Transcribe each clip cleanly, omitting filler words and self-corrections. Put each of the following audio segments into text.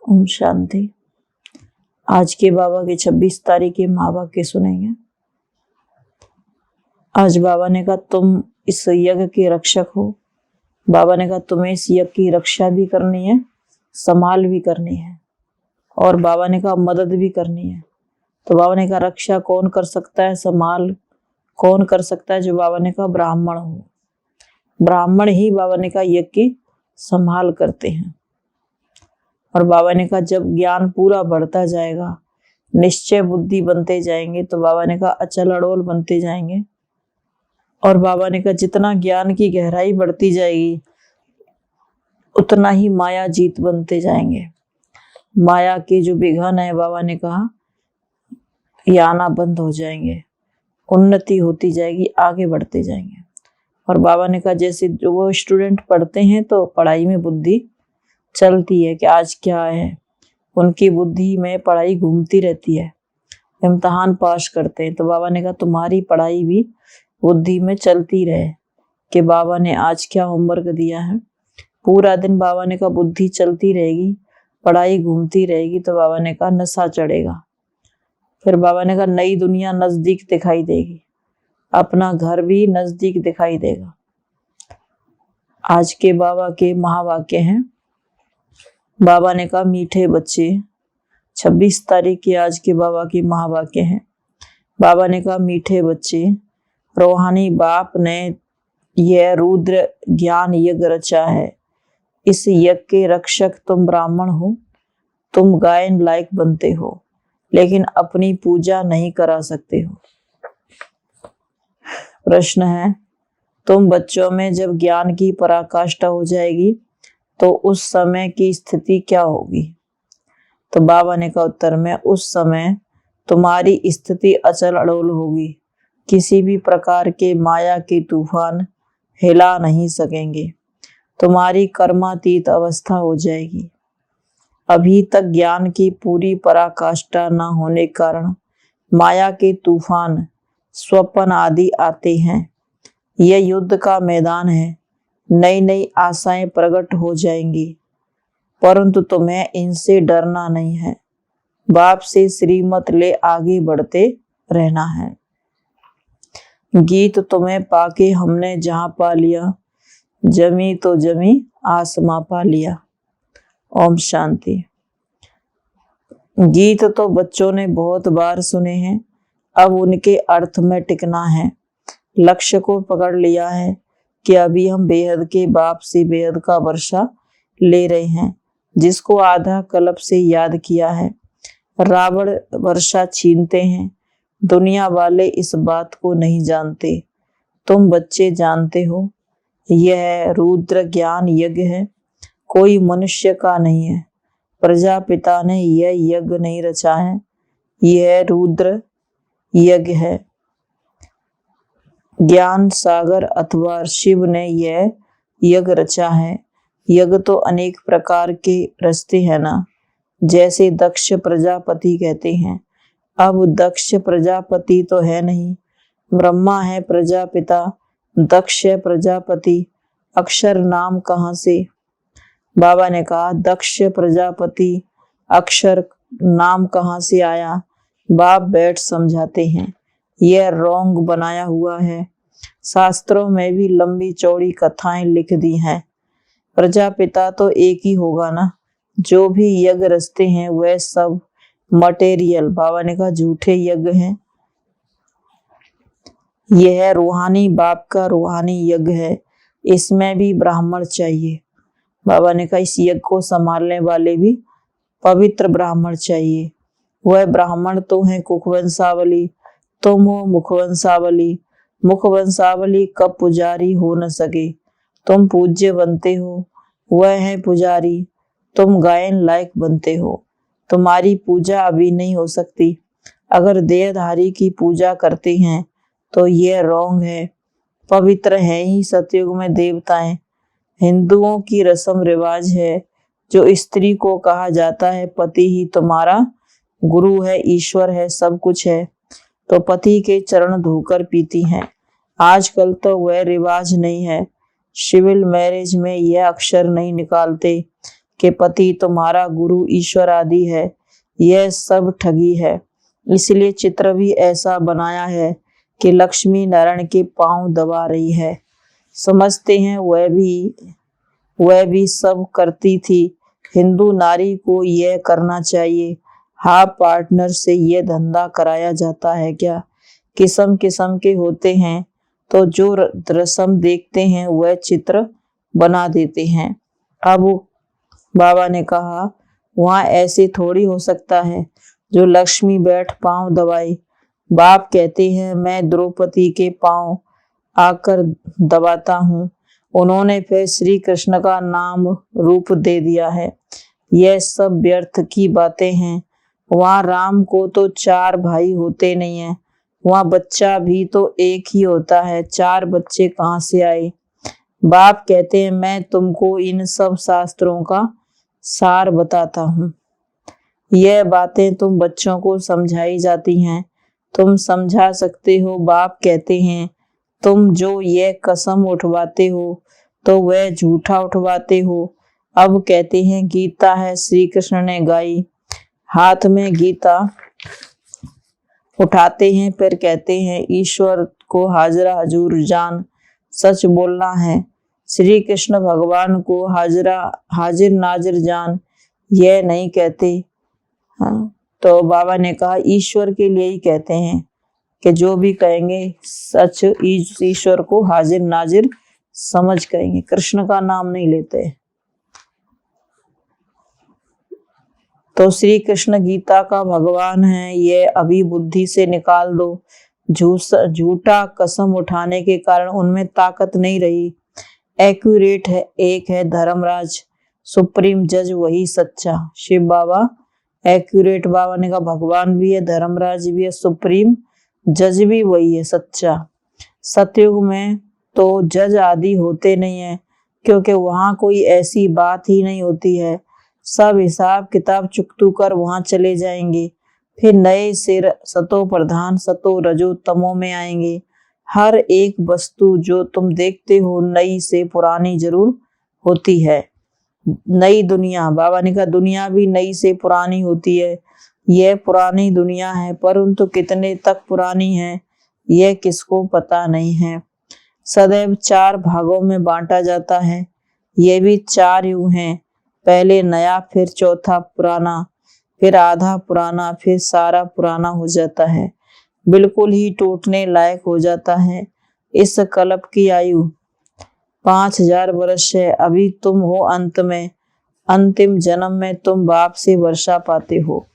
ओम शांति। आज के बाबा के 26 तारीख के महावाक्य सुनेंगे। आज बाबा ने कहा तुम इस यज्ञ के रक्षक हो। बाबा ने कहा तुम्हें इस यज्ञ की रक्षा भी करनी है, संभाल भी करनी है, और बाबा ने कहा मदद भी करनी है। तो बाबा ने कहा रक्षा कौन कर सकता है, संभाल कौन कर सकता है? जो बाबा ने कहा ब्राह्मण हो। ब्राह्मण ही बाबा ने कहा यज्ञ की संभाल करते हैं। और बाबा ने कहा जब ज्ञान पूरा बढ़ता जाएगा, निश्चय बुद्धि बनते जाएंगे, तो बाबा ने कहा अचल अड़ोल बनते जाएंगे। और बाबा ने कहा जितना ज्ञान की गहराई बढ़ती जाएगी, उतना ही माया जीत बनते जाएंगे। माया के जो विघन है, बाबा ने कहा ये आना बंद हो जाएंगे, उन्नति होती जाएगी, आगे बढ़ते जाएंगे। और बाबा ने कहा जैसे जो वो स्टूडेंट पढ़ते हैं तो पढ़ाई में बुद्धि चलती है कि आज क्या है, उनकी बुद्धि में पढ़ाई घूमती रहती है, इम्तिहान पास करते हैं। तो बाबा ने कहा तुम्हारी पढ़ाई भी बुद्धि में चलती रहे कि बाबा ने आज क्या होमवर्क दिया है। पूरा दिन बाबा ने कहा बुद्धि चलती रहेगी, पढ़ाई घूमती रहेगी, तो बाबा ने कहा नशा चढ़ेगा। फिर बाबा ने कहा नई दुनिया नजदीक दिखाई देगी, अपना घर भी नजदीक दिखाई देगा। आज के बाबा के महावाक्य हैं। बाबा ने कहा मीठे बच्चे, 26 तारीख की आज के बाबा के महावाक्य हैं। बाबा ने कहा मीठे बच्चे, रूहानी बाप ने यह रुद्र ज्ञान यज्ञ रचा है। इस यज्ञ के रक्षक तुम ब्राह्मण हो। तुम गायन लायक बनते हो, लेकिन अपनी पूजा नहीं करा सकते हो। प्रश्न है, तुम बच्चों में जब ज्ञान की पराकाष्ठा हो जाएगी तो उस समय की स्थिति क्या होगी? तो बाबा ने कहा उत्तर में उस समय तुम्हारी स्थिति अचल अड़ोल होगी, किसी भी प्रकार के माया के तूफान हिला नहीं सकेंगे। तुम्हारी कर्मातीत अवस्था हो जाएगी। अभी तक ज्ञान की पूरी पराकाष्ठा न होने के कारण माया के तूफान, स्वप्न आदि आते हैं। यह युद्ध का मैदान है, नई नई आशाएं प्रकट हो जाएंगी, परंतु तुम्हें इनसे डरना नहीं है। बाप से श्रीमत ले आगे बढ़ते रहना है। गीत तुम्हें पाके हमने जहां पा लिया, जमी तो जमी आसमां पा लिया। ओम शांति। गीत तो बच्चों ने बहुत बार सुने हैं, अब उनके अर्थ में टिकना है। लक्ष्य को पकड़ लिया है कि अभी हम बेहद के बाप से बेहद का वर्षा ले रहे हैं, जिसको आधा कल्प से याद किया है। रावण वर्षा छीनते हैं, दुनिया वाले इस बात को नहीं जानते, तुम बच्चे जानते हो। यह रुद्र ज्ञान यज्ञ है, कोई मनुष्य का नहीं है। प्रजापिता ने यह यज्ञ नहीं रचा है, यह रुद्र यज्ञ है। ज्ञान सागर अथवा शिव ने यह यज्ञ रचा है। यज्ञ तो अनेक प्रकार के रचते हैं ना, जैसे दक्ष प्रजापति कहते हैं। अब दक्ष प्रजापति तो है नहीं, ब्रह्मा है प्रजापिता, दक्ष है प्रजापति, अक्षर नाम कहाँ से? बाबा ने कहा दक्ष प्रजापति, अक्षर नाम कहाँ से आया? बाप बैठ समझाते हैं, यह रोंग बनाया हुआ है। शास्त्रों में भी लंबी चौड़ी कथाएं लिख दी हैं। प्रजापिता तो एक ही होगा ना। जो भी यज्ञ रचते हैं वह सब मटेरियल, बाबा ने कहा झूठे यज्ञ हैं। यह रूहानी बाप का रूहानी यज्ञ है, इसमें भी ब्राह्मण चाहिए। बाबा ने कहा इस यज्ञ को संभालने वाले भी पवित्र ब्राह्मण चाहिए। वह ब्राह्मण तो है कुखवंशावली, तुम हो मुखवंशावली। मुखवंशावली कब पुजारी हो न सके, तुम पूज्य बनते हो। वह है पुजारी, तुम गायन लायक बनते हो। तुम्हारी पूजा अभी नहीं हो सकती। अगर देहधारी की पूजा करते हैं तो यह रोंग है। पवित्र है ही सतयुग में देवताएं। हिंदुओं की रस्म रिवाज है, जो स्त्री को कहा जाता है पति ही तुम्हारा गुरु है, ईश्वर है, सब कुछ है, तो पति के चरण धोकर पीती हैं। आजकल तो वह रिवाज नहीं है। सिविल मैरिज में यह अक्षर नहीं निकालते, कि पति तुम्हारा गुरु ईश्वर आदि है, यह सब ठगी है। इसलिए चित्र भी ऐसा बनाया है कि लक्ष्मी नारायण के पांव दबा रही है। समझते हैं वह भी सब करती थी। हिंदू नारी को यह करना चाहिए। हाँ, पार्टनर से यह धंधा कराया जाता है क्या? किस्म किस्म के होते हैं, तो जो रस्म देखते हैं वह चित्र बना देते हैं। अब बाबा ने कहा, वहां ऐसे थोड़ी हो सकता है जो लक्ष्मी बैठ पांव दबाई। बाप कहते हैं, मैं द्रौपदी के पांव आकर दबाता हूँ। उन्होंने फिर श्री कृष्ण का नाम रूप दे दिया है। यह सब व्यर्थ की बातें हैं। वहाँ राम को तो 4 भाई होते नहीं है, वहाँ बच्चा भी तो एक ही होता है, 4 बच्चे कहाँ से आए? बाप कहते हैं, मैं तुमको इन सब शास्त्रों का सार बताता हूँ। यह बातें तुम बच्चों को समझाई जाती हैं, तुम समझा सकते हो। बाप कहते हैं, तुम जो ये कसम उठवाते हो तो वह झूठा उठवाते हो। अब कहते हैं गीता है, श्री कृष्ण ने गाई। हाथ में गीता उठाते हैं, फिर कहते हैं ईश्वर को हाजरा हजूर जान, सच बोलना है। श्री कृष्ण भगवान को हाजिर नाजिर जान, यह नहीं कहते। हाँ, तो बाबा ने कहा ईश्वर के लिए ही कहते हैं कि जो भी कहेंगे सच ईश्वर को हाजिर नाजिर समझ कहेंगे, कृष्ण का नाम नहीं लेते। तो श्री कृष्ण गीता का भगवान है, ये अभी बुद्धि से निकाल दो। झूठा कसम उठाने के कारण उनमें ताकत नहीं रही। एक्यूरेट है, एक है धर्मराज, सुप्रीम जज वही सच्चा। शिव बाबा एक्यूरेट। बाबा ने कहा भगवान भी है, धर्मराज भी है, सुप्रीम जज भी वही है सच्चा। सतयुग में तो जज आदि होते नहीं है, क्योंकि वहां कोई ऐसी बात ही नहीं होती है। सब हिसाब किताब चुकतू कर वहां चले जाएंगे, फिर नए सिर सतो प्रधान सतो रजो तमो में आएंगे। हर एक वस्तु जो तुम देखते हो नई से पुरानी जरूर होती है। नई दुनिया, बाबा ने कहा दुनिया भी नई से पुरानी होती है। यह पुरानी दुनिया है, परंतु कितने तक पुरानी है यह किसको पता नहीं है। सदैव 4 भागों में बांटा जाता है। ये भी 4 युग हैं, पहले नया, फिर चौथा पुराना, फिर आधा पुराना, फिर सारा पुराना हो जाता है, बिल्कुल ही टूटने लायक हो जाता है। इस कल्प की आयु 5000 वर्ष है। अभी तुम हो अंत में, अंतिम जन्म में तुम बाप से वर्षा पाते हो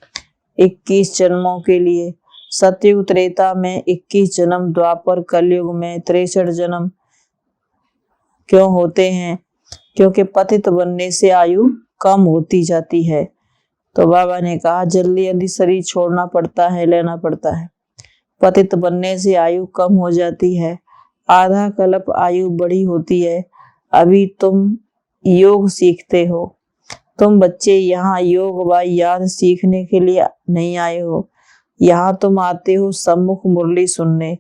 21 जन्मों के लिए। सतयुग त्रेता में 21 जन्म, द्वापर कलयुग में 63 जन्म क्यों होते हैं? क्योंकि पतित बनने से आयु कम होती जाती है। तो बाबा ने कहा जल्दी जल्दी शरीर छोड़ना पड़ता है, लेना पड़ता है। पतित बनने से आयु कम हो जाती है, आधा कल्प आयु बड़ी होती है। अभी तुम योग सीखते हो। तुम बच्चे यहाँ योग व याद सीखने के लिए नहीं आए हो, यहाँ तुम आते हो सम्मुख मुरली सुनने।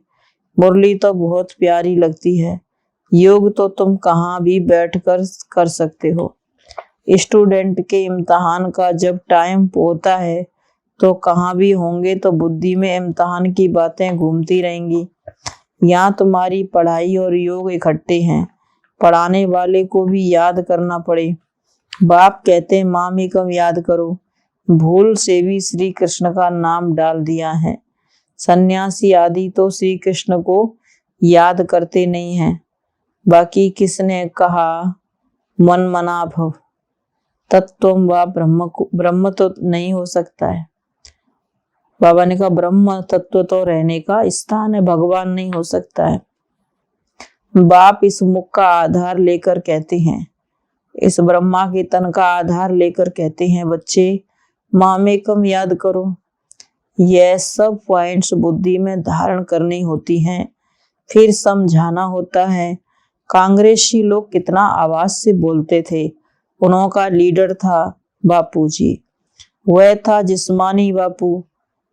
मुरली तो बहुत प्यारी लगती है, योग तो तुम कहाँ भी बैठकर कर सकते हो। स्टूडेंट के इम्तिहान का जब टाइम होता है तो कहाँ भी होंगे तो बुद्धि में इम्तिहान की बातें घूमती रहेंगी। यहाँ तुम्हारी पढ़ाई और योग इकट्ठे हैं, पढ़ाने वाले को भी याद करना पड़े। बाप कहते हैं मामिकम याद करो, भूल से भी श्री कृष्ण का नाम डाल दिया है। सन्यासी आदि तो श्री कृष्ण को याद करते नहीं हैं। बाकी किसने कहा मन मना भव, तत्वम व ब्रह्म तो नहीं हो सकता है। बाबा ने कहा ब्रह्म तत्व तो रहने का स्थान है, भगवान नहीं हो सकता है। बाप इस मुख का आधार लेकर कहते हैं, इस ब्रह्मा के तन का आधार लेकर कहते हैं बच्चे मामेकम याद करो। यह सब पॉइंट्स बुद्धि में धारण करनी होती हैं, फिर समझाना होता है। कांग्रेसी लोग कितना आवाज से बोलते थे, उनका लीडर था बापू जी। वह था जिस्मानी बापू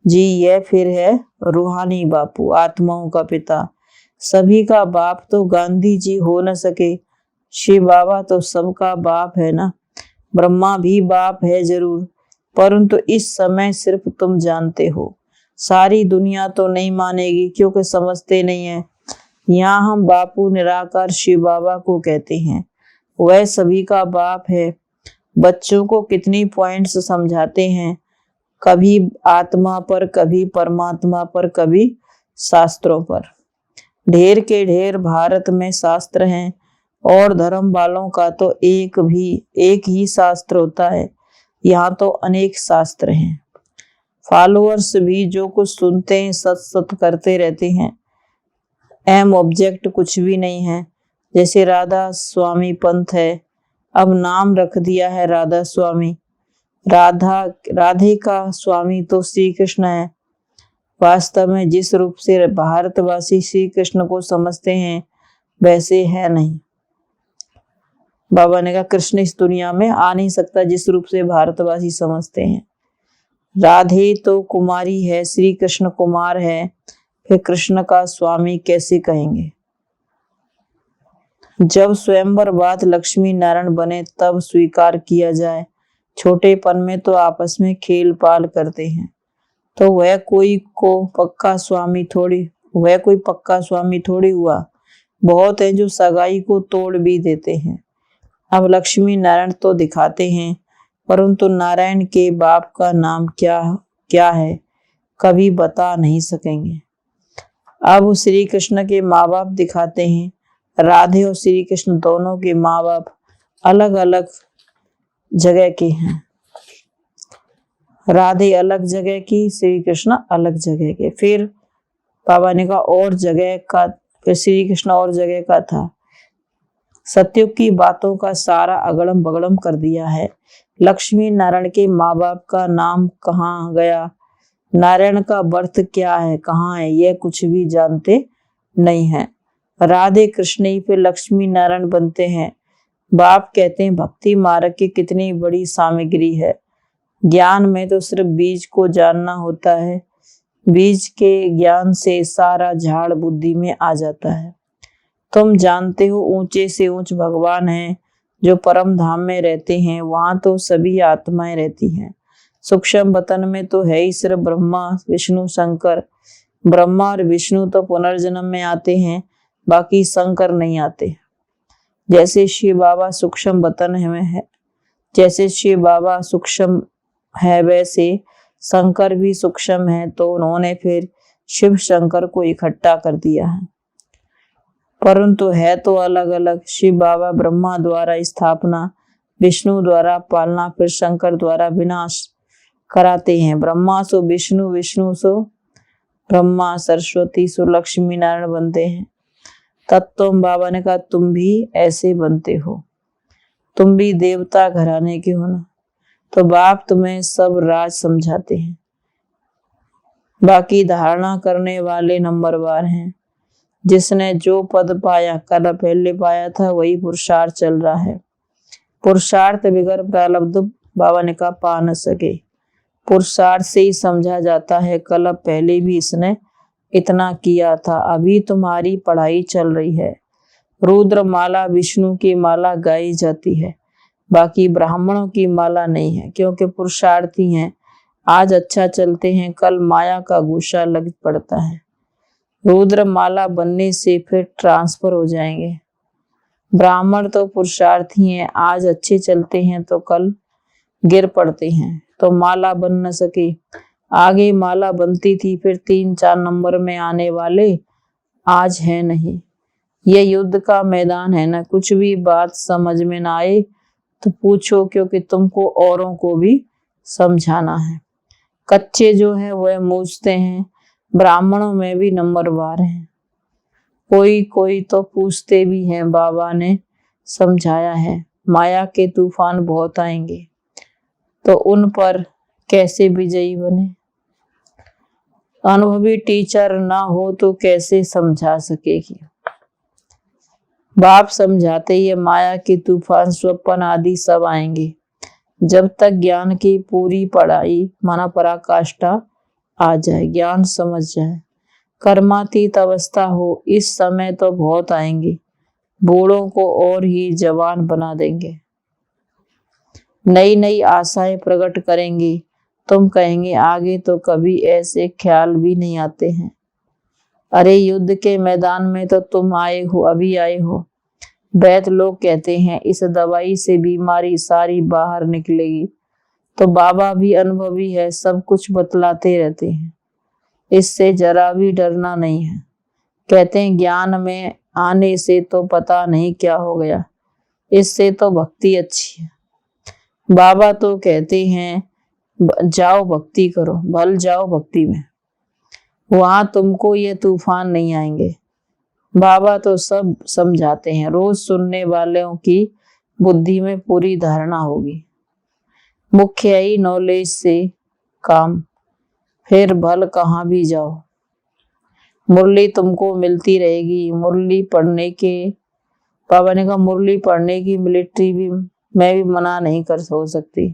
जी, यह फिर है रूहानी बापू, आत्माओं का पिता। सभी का बाप तो गांधी जी हो न सके, शिव बाबा तो सबका बाप है ना। ब्रह्मा भी बाप है जरूर, परंतु इस समय सिर्फ तुम जानते हो। सारी दुनिया तो नहीं मानेगी क्योंकि समझते नहीं है। यहाँ हम बापू निराकार शिव बाबा को कहते हैं, वह सभी का बाप है। बच्चों को कितनी पॉइंट्स समझाते हैं, कभी आत्मा पर, कभी परमात्मा पर, कभी शास्त्रों पर। ढेर के ढेर भारत में शास्त्र हैं और धर्म वालों का तो एक ही शास्त्र होता है। यहाँ तो अनेक शास्त्र हैं। फॉलोअर्स भी जो कुछ सुनते हैं सत सत करते रहते हैं। एम ऑब्जेक्ट कुछ भी नहीं है। जैसे राधा स्वामी पंथ है, अब नाम रख दिया है राधा स्वामी। राधे का स्वामी तो श्री कृष्ण है। वास्तव में जिस रूप से भारतवासी श्री कृष्ण को समझते हैं वैसे है नहीं। बाबा ने कहा कृष्ण इस दुनिया में आ नहीं सकता जिस रूप से भारतवासी समझते हैं। राधे तो कुमारी है, श्री कृष्ण कुमार है, फिर कृष्ण का स्वामी कैसे कहेंगे। जब स्वयंवर बाद लक्ष्मी नारायण बने तब स्वीकार किया जाए। छोटेपन में तो आपस में खेल पाल करते हैं, तो वह कोई पक्का स्वामी थोड़ी हुआ। बहुत है जो सगाई को तोड़ भी देते हैं। अब लक्ष्मी नारायण तो दिखाते हैं, परंतु नारायण के बाप का नाम क्या है कभी बता नहीं सकेंगे। अब श्री कृष्ण के माँ बाप दिखाते हैं। राधे और श्री कृष्ण दोनों के माँ बाप अलग अलग जगह के हैं। राधे अलग जगह की, श्री कृष्ण अलग जगह के। फिर बाबा ने कहा और जगह का, फिर श्री कृष्ण और जगह का था। सत्युग की बातों का सारा अगड़म बगड़म कर दिया है। लक्ष्मी नारायण के माँ बाप का नाम कहाँ गया, नारायण का बर्थ क्या है, कहाँ है, यह कुछ भी जानते नहीं है। राधे कृष्ण ही फिर लक्ष्मी नारायण बनते हैं। बाप कहते हैं भक्ति मार्ग की कितनी बड़ी सामग्री है। ज्ञान में तो सिर्फ बीज को जानना होता है। बीज के ज्ञान से सारा झाड़ बुद्धि में आ जाता है। तुम जानते हो ऊंचे से ऊंच भगवान है जो परम धाम में रहते हैं। वहां तो सभी आत्माएं रहती हैं। सूक्ष्म वतन में तो है ही सिर्फ ब्रह्मा विष्णु शंकर। ब्रह्मा और विष्णु तो पुनर्जन्म में आते हैं, बाकी शंकर नहीं आते। जैसे शिव बाबा सूक्ष्म वतन में है, जैसे शिव बाबा सूक्ष्म है वैसे शंकर भी सूक्ष्म है, तो उन्होंने फिर शिव शंकर को इकट्ठा कर दिया है, परंतु है तो अलग अलग। शिव बाबा ब्रह्मा द्वारा स्थापना, विष्णु द्वारा पालना, फिर शंकर द्वारा विनाश कराते हैं। ब्रह्मा सो विष्णु, विष्णु सो ब्रह्मा, सरस्वती सो लक्ष्मी नारायण बनते हैं। तब तुम बाबा ने कहा तुम भी ऐसे बनते हो, तुम भी देवता घराने के हो ना, तो बाप तुम्हें सब राज समझाते हैं। बाकी धारणा करने वाले नंबरवार हैं। जिसने जो पद पाया, कल पहले पाया था, वही पुरुषार्थ चल रहा है। पुरुषार्थ बिगर प्रारब्ध बाबा ने कहा पा न सके। पुरुषार्थ से ही समझा जाता है कल पहले भी इसने इतना किया था। अभी तुम्हारी पढ़ाई चल रही है। रुद्र माला विष्णु की माला गाई जाती है, बाकी ब्राह्मणों की माला नहीं है, क्योंकि पुरुषार्थी हैं। आज अच्छा चलते हैं, कल माया का गुस्सा लग पड़ता है। रुद्र माला बनने से फिर ट्रांसफर हो जाएंगे। ब्राह्मण तो पुरुषार्थी हैं, आज अच्छे चलते हैं तो कल गिर पड़ते हैं, तो माला बन न सके। आगे माला बनती थी, फिर 3-4 नंबर में आने वाले आज है नहीं। ये युद्ध का मैदान है ना। कुछ भी बात समझ में ना आए तो पूछो, क्योंकि तुमको औरों को भी समझाना है। कच्चे जो है वह मूझते हैं। ब्राह्मणों में भी नंबरवार हैं, कोई कोई तो पूछते भी हैं। बाबा ने समझाया है माया के तूफान बहुत आएंगे, तो उन पर कैसे विजयी बने। अनुभवी टीचर ना हो तो कैसे समझा सकेगी। बाप समझाते ही माया के तूफान स्वप्न आदि सब आएंगे। जब तक ज्ञान की पूरी पढ़ाई माना पराकाष्ठा आ जाए, ज्ञान समझ जाए, कर्मातीत अवस्था हो, इस समय तो बहुत आएंगे। बूढ़ों को और ही जवान बना देंगे। नई नई आशाएं प्रकट करेंगे। तुम कहेंगे आगे तो कभी ऐसे ख्याल भी नहीं आते हैं। अरे युद्ध के मैदान में तो तुम आए हो, अभी आए हो। वैद्य लोग कहते हैं इस दवाई से बीमारी सारी बाहर निकलेगी। तो बाबा भी अनुभवी है, सब कुछ बतलाते रहते हैं। इससे जरा भी डरना नहीं है। कहते हैं ज्ञान में आने से तो पता नहीं क्या हो गया, इससे तो भक्ति अच्छी है। बाबा तो कहते हैं जाओ भक्ति करो, भल जाओ भक्ति में, वहां तुमको ये तूफान नहीं आएंगे। बाबा तो सब समझाते हैं, रोज सुनने वालों की बुद्धि में पूरी धारणा होगी। मुख्य ही नॉलेज से काम, फिर भल कहाँ भी जाओ। मुरली तुमको मिलती रहेगी। मुरली पढ़ने के, बाबा ने कहा मुरली पढ़ने की मिलिट्री भी मैं भी मना नहीं कर हो सकती।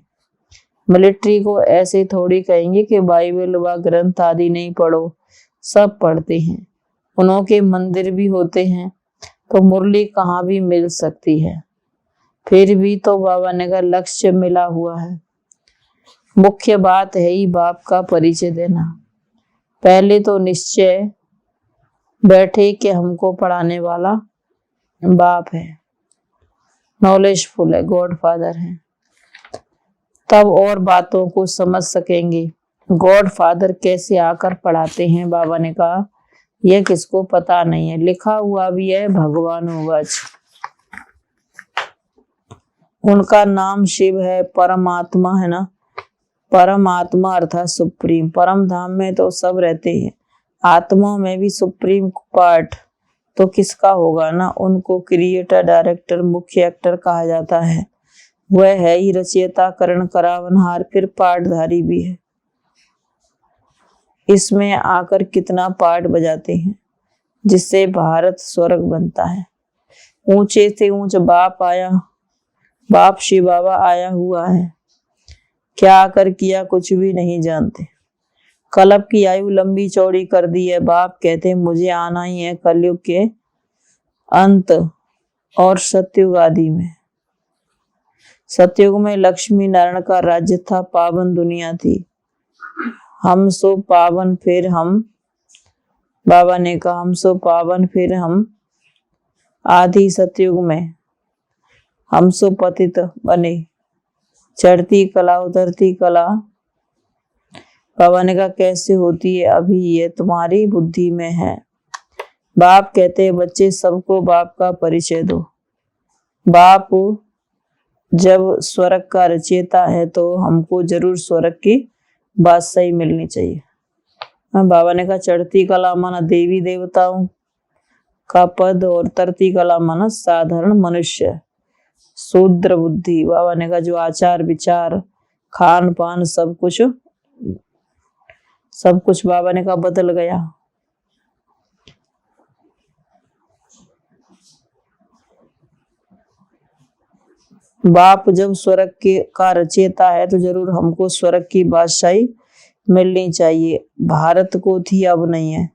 मिलिट्री को ऐसे थोड़ी कहेंगे कि बाइबल व ग्रंथ आदि नहीं पढ़ो, सब पढ़ते हैं। उनके मंदिर भी होते हैं, तो मुरली कहाँ भी मिल सकती है। फिर भी तो बाबा ने कहा लक्ष्य मिला हुआ है। मुख्य बात है ही बाप का परिचय देना। पहले तो निश्चय बैठे कि हमको पढ़ाने वाला बाप है, नॉलेजफुल है, गॉड फादर है, तब और बातों को समझ सकेंगे। गॉड फादर कैसे आकर पढ़ाते हैं, बाबा ने कहा यह किसको पता नहीं है। लिखा हुआ भी है भगवान वाच, उनका नाम शिव है, परमात्मा है ना। परमात्मा अर्थात सुप्रीम। परम धाम में तो सब रहते हैं, आत्मा में भी सुप्रीम पार्ट तो किसका होगा ना। उनको क्रिएटर, डायरेक्टर, मुख्य एक्टर कहा जाता है। वह है ही रचयिता, करण, करावनहार, फिर पार्टधारी भी है। इसमें आकर कितना पार्ट बजाते हैं जिससे भारत स्वर्ग बनता है। ऊंचे से ऊंच बाप आया, बाप शिव बाबा आया हुआ है। क्या आकर किया कुछ भी नहीं जानते। कल्प की आयु लंबी चौड़ी कर दी है। बाप कहते हैं मुझे आना ही है कलयुग के अंत और सतयुग आदि में। सतयुग में लक्ष्मी नारायण का राज्य था, पावन दुनिया थी। हम सो पावन फिर हम, बाबा ने कहा हम सो पावन फिर हम। आदि सतयुग में हम सो पतित बने। चढ़ती कला उतरती कला, बाबा ने कहा कैसे होती है, अभी ये तुम्हारी बुद्धि में है। बाप कहते हैं बच्चे सबको बाप का परिचय दो। बाप जब स्वर्ग का रचयिता है तो हमको जरूर स्वर्ग की बादशाही मिलनी चाहिए। बाबा ने कहा चढ़ती कला माना देवी देवताओं का पद और उतरती कला माना साधारण मनुष्य, शूद्र बुद्धि। बाबा ने कहा जो आचार विचार खान पान सब कुछ बाबा ने कहा बदल गया। बाप जब स्वर्ग के का रचयिता है तो जरूर हमको स्वर्ग की बादशाही मिलनी चाहिए। भारत को थी, अब नहीं है,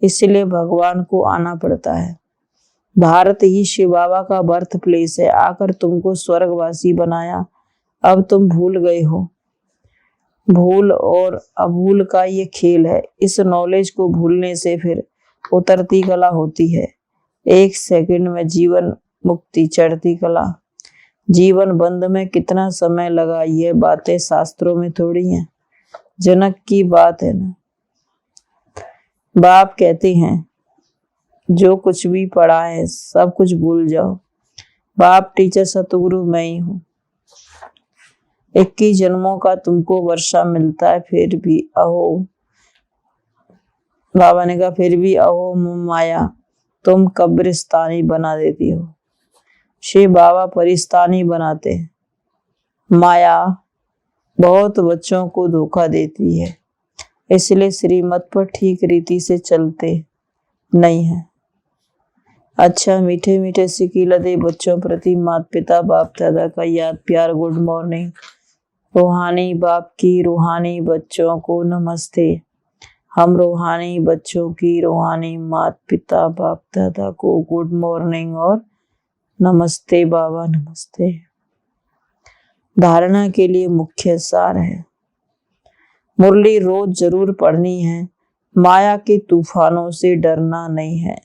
इसलिए भगवान को आना पड़ता है। भारत ही शिव बाबा का बर्थ प्लेस है। आकर तुमको स्वर्गवासी बनाया, अब तुम भूल गए हो। भूल और अभूल का ये खेल है। इस नॉलेज को भूलने से फिर उतरती कला होती है। एक सेकंड में जीवन मुक्ति, चढ़ती कला। जीवन बंद में कितना समय लगा, ये बातें शास्त्रों में थोड़ी हैं, जनक की बात है ना। बाप कहते हैं जो कुछ भी पढ़ा है सब कुछ भूल जाओ। बाप टीचर सतगुरु मैं ही हूँ। 21 जन्मों का तुमको वर्षा मिलता है, फिर भी अहो, बाबा ने कहा फिर भी अहो माया तुम कब्रिस्तानी बना देती हो। शिव बाबा परिस्तानी बनाते हैं। माया बहुत बच्चों को धोखा देती है, इसलिए श्रीमत पर ठीक रीति से चलते नहीं है। अच्छा मीठे मीठे सिकीलते बच्चों प्रति माता पिता बाप दादा का याद प्यार, गुड मॉर्निंग। रूहानी बाप की रूहानी बच्चों को नमस्ते। हम रूहानी बच्चों की रूहानी माता पिता बाप दादा को गुड मॉर्निंग और नमस्ते बाबा, नमस्ते। धारणा के लिए मुख्य सार है। मुरली रोज जरूर पढ़नी है। माया के तूफानों से डरना नहीं है।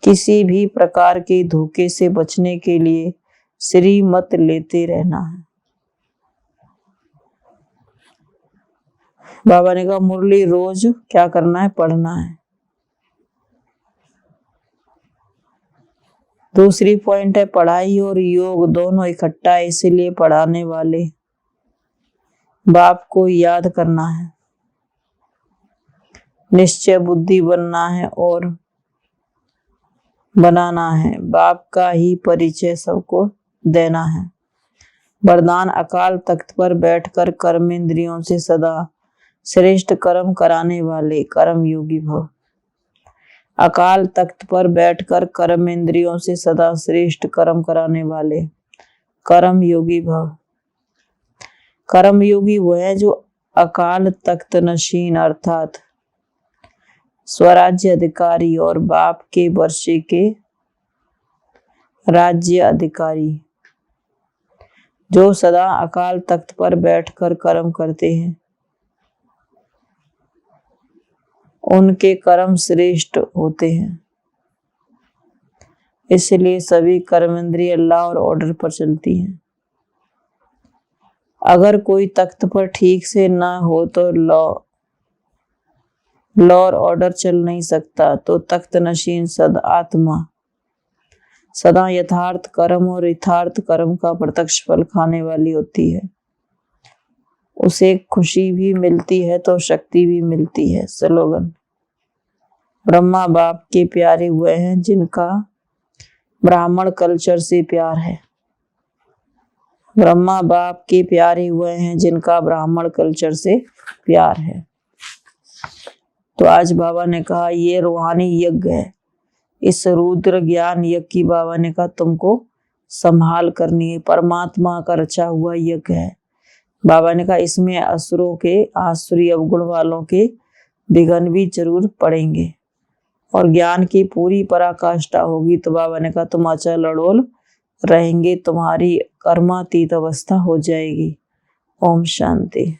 किसी भी प्रकार के धोखे से बचने के लिए श्रीमत लेते रहना है। बाबा ने कहा मुरली रोज क्या करना है? पढ़ना है। दूसरी पॉइंट है पढ़ाई और योग दोनों इकट्ठा है, इसीलिए पढ़ाने वाले बाप को याद करना है। निश्चय बुद्धि बनना है और बनाना है। बाप का ही परिचय सबको देना है। वरदान अकाल तख्त पर बैठकर कर्मेंद्रियों से सदा श्रेष्ठ कर्म कराने वाले कर्म योगी भव। अकाल तख्त पर बैठकर कर्मेंद्रियों से सदा श्रेष्ठ कर्म कराने वाले कर्म योगी भव। कर्म योगी वो है जो अकाल तख्त नशीन अर्थात स्वराज्य अधिकारी और बाप के वर्षे के राज्य अधिकारी, जो सदा अकाल तख्त पर बैठकर कर्म करते हैं, उनके कर्म श्रेष्ठ होते हैं। इसलिए सभी कर्मेंद्रिय अल्लाह और ऑर्डर पर चलती हैं। अगर कोई तख्त पर ठीक से ना हो तो लॉ और ऑर्डर चल नहीं सकता। तो तख्त नशीन सद आत्मा सदा यथार्थ कर्म और यथार्थ कर्म का प्रत्यक्ष फल खाने वाली होती है। उसे खुशी भी मिलती है तो शक्ति भी मिलती है। स्लोगन। ब्रह्मा बाप के प्यारे हुए हैं जिनका ब्राह्मण कल्चर से प्यार है। ब्रह्मा बाप के प्यारे हुए हैं जिनका ब्राह्मण कल्चर से प्यार है। तो आज बाबा ने कहा ये रूहानी यज्ञ है। इस रुद्र ज्ञान यज्ञ की बाबा ने कहा तुमको संभाल करनी है। परमात्मा का रचा हुआ यज्ञ है। बाबा ने कहा इसमें असुरों के आसुरी अवगुण वालों के विघ्न भी जरूर पड़ेंगे और ज्ञान की पूरी पराकाष्ठा होगी। तो बाबा ने कहा तुम अचल अडोल रहेंगे, तुम्हारी कर्मातीत अवस्था हो जाएगी। ओम शांति।